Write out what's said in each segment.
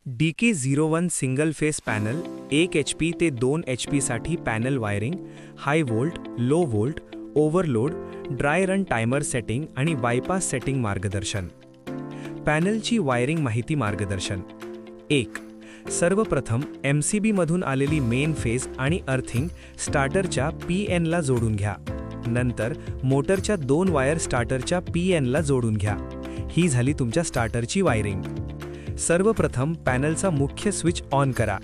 DK01 single phase panel 1 HP ते 2 HP साठी panel wiring, high volt, low volt, overload, dry run timer setting आणि bypass setting मार्गदर्शन. पॅनलची wiring माहिती मार्गदर्शन. 1. सर्वप्रथम MCB मधून आलेली मेन फेज आणि अर्थिंग स्टार्टरच्या PN ला जोडून घ्या. नंतर मोटरच्या 2 वायर स्टार्टरच्या PN ला जोडून घ्या. ही झाली तुमच्या स्टार्टरची वायरिंग. सर्वप्रथम पॅनलचा मुख्य स्विच ऑन करा.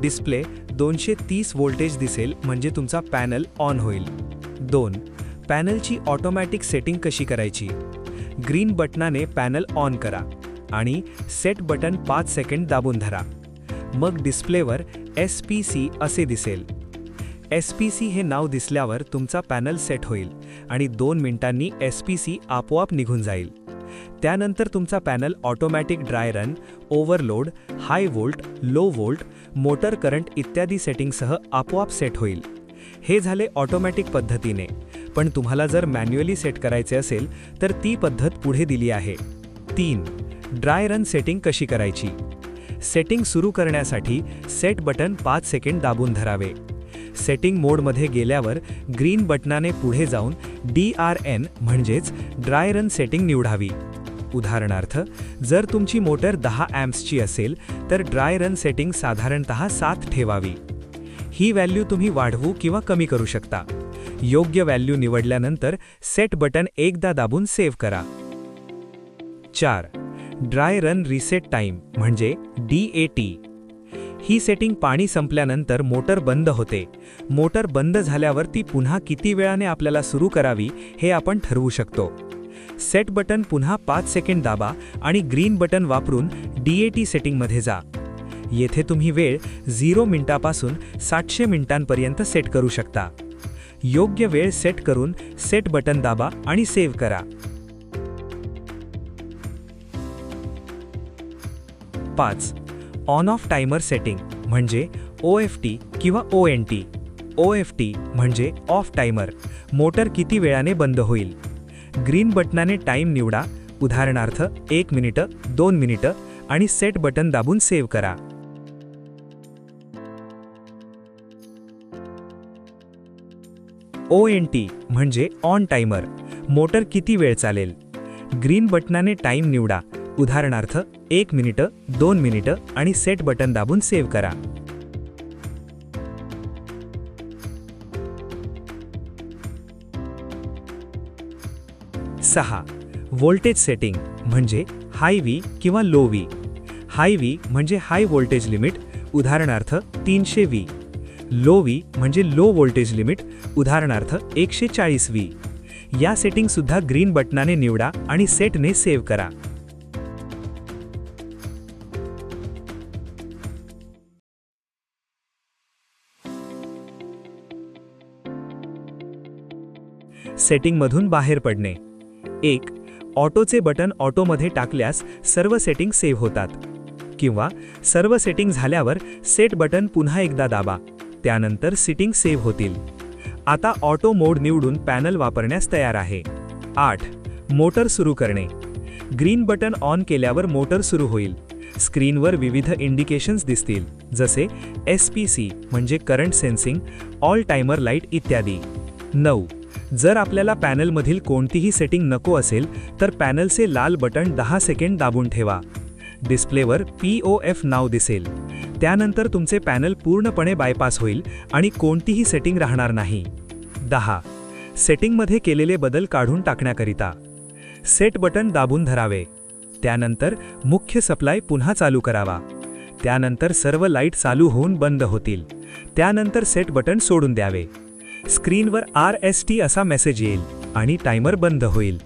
डिस्प्ले 230 व्होल्टेज दिसेल म्हणजे तुमचा पॅनल ऑन होईल. 2. पॅनलची ऑटोमॅटिक सेटिंग कशी करायची. ग्रीन बटनाने पॅनल ऑन करा आणि सेट बटन 5 सेकंद दाबून धरा. मग डिस्प्लेवर SPC असे दिसेल. SPC हे नाव दिसल्यावर तुमचा पॅनल सेट होईल आणि 2 मिनिटांनी SPC आपोआप निघून जाईल. त्यानंतर तुमचा panel automatic dry run, overload, high volt, low volt, motor current इत्यादी सेटिंगसह आपोआप सेट होईल. हे झाले ऑटोमॅटिक पद्धतीने, पण तुम्हाला जर मॅन्युअली सेट करायचे असेल तर ती पद्धत पुढे दिली आहे. 3. ड्राय रन सेटिंग कशी करायची. सेटिंग सुरू करण्यासाठी सेट बटन 5 सेकंद दाबून धरावे. सेटिंग मोडमध्ये गेल्यावर ग्रीन बटनाने पुढे जाऊन DRN म्हणजेच ड्राय रन सेटिंग निवडावी. उदाहरणार्थ, जर तुमची मोटर 10 अँप्सची असेल तर ड्राय रन सेटिंग साधारणतः 7 ठेवावी. ही व्हॅल्यू तुम्ही वाढवू किंवा कमी करू शकता. योग्य व्हॅल्यू निवडल्यानंतर सेट बटन एकदा दाबून सेव्ह करा. 4. ड्राय रन रिसेट टाइम म्हणजे DAT. ही सेटिंग पाणी संपल्यानंतर मोटर बंद होते. मोटर बंद झाल्यावर ती पुन्हा किती वेळाने आपल्याला सुरू करावी हे आपण ठरवू शकतो. सेट बटन पुन्हा 5 सेकंद दाबा आणि ग्रीन बटन वापरून DAT सेटिंगमध्ये जा. येथे तुम्ही वेळ 0 मिनिटापासून 700 मिनिटांपर्यंत सेट करू शकता. योग्य वेळ सेट करून सेट बटन दाबा आणि सेव्ह करा. 5. ऑन ऑफ टायमर सेटिंग म्हणजे OFT किंवा ONT. OFT म्हणजे ऑफ टायमर, मोटर किती वेळाने बंद होईल. ग्रीन बटनाने टाइम निवडा, उदाहरणार्थ 1 मिनिट, 2 मिनिटं आणि सेट बटन दाबून सेव्ह करा. ONT म्हणजे ऑन टायमर, मोटर किती वेळ चालेल. ग्रीन बटनाने टाइम निवडा, उदाहरणार्थ 1 मिनिट, 2 मिनिटं आणि सेट बटन दाबून सेव्ह करा. 6. व्होल्टेज सेटिंग म्हणजे हाय V किंवा लो V. हाय V म्हणजे हाय व्होल्टेज लिमिट, उदाहरणार्थ 300 V. लो V म्हणजे लो व्होल्टेज लिमिट, उदाहरणार्थ 140 V. या सेटिंग सुद्धा ग्रीन बटनाने निवडा आणि सेटने सेव्ह करा. सेटिंगमधून बाहेर पडणे. 1. ऑटोचे बटन ऑटोमध्ये टाकल्यास सर्व सेटिंग सेव्ह होतात. किंवा सर्व सेटिंग झाल्यावर सेट बटन पुन्हा एकदा दाबा, त्यानंतर सेटिंग सेव्ह होतील. आता ऑटो मोड निवडून पॅनल वापरण्यास तयार आहे. 8. मोटर सुरू करणे. ग्रीन बटन ऑन केल्यावर मोटर सुरू होईल. स्क्रीनवर विविध इंडिकेशन्स दिसतील, जसे SPC म्हणजे current sensing, all timer light इत्यादी. 9. जर आपल्याला पॅनलमधील कोणतीही सेटिंग नको असेल तर पॅनलचे लाल बटन 10 सेकंद दाबून ठेवा. डिस्प्लेवर POF नाव दिसेल. त्यानंतर तुमचे पॅनल पूर्णपणे बायपास होईल आणि कोणतीही सेटिंग राहणार नाही. 10. सेटिंगमध्ये केलेले बदल काढून टाकण्याकरिता सेट बटन दाबून धरावे. त्यानंतर मुख्य सप्लाय पुन्हा चालू करावा. त्यानंतर सर्व लाईट चालू होऊन बंद होतील. त्यानंतर सेट बटन सोडून द्यावे. स्क्रीनवर RST असा मेसेज येईल आणि टायमर बंद होईल.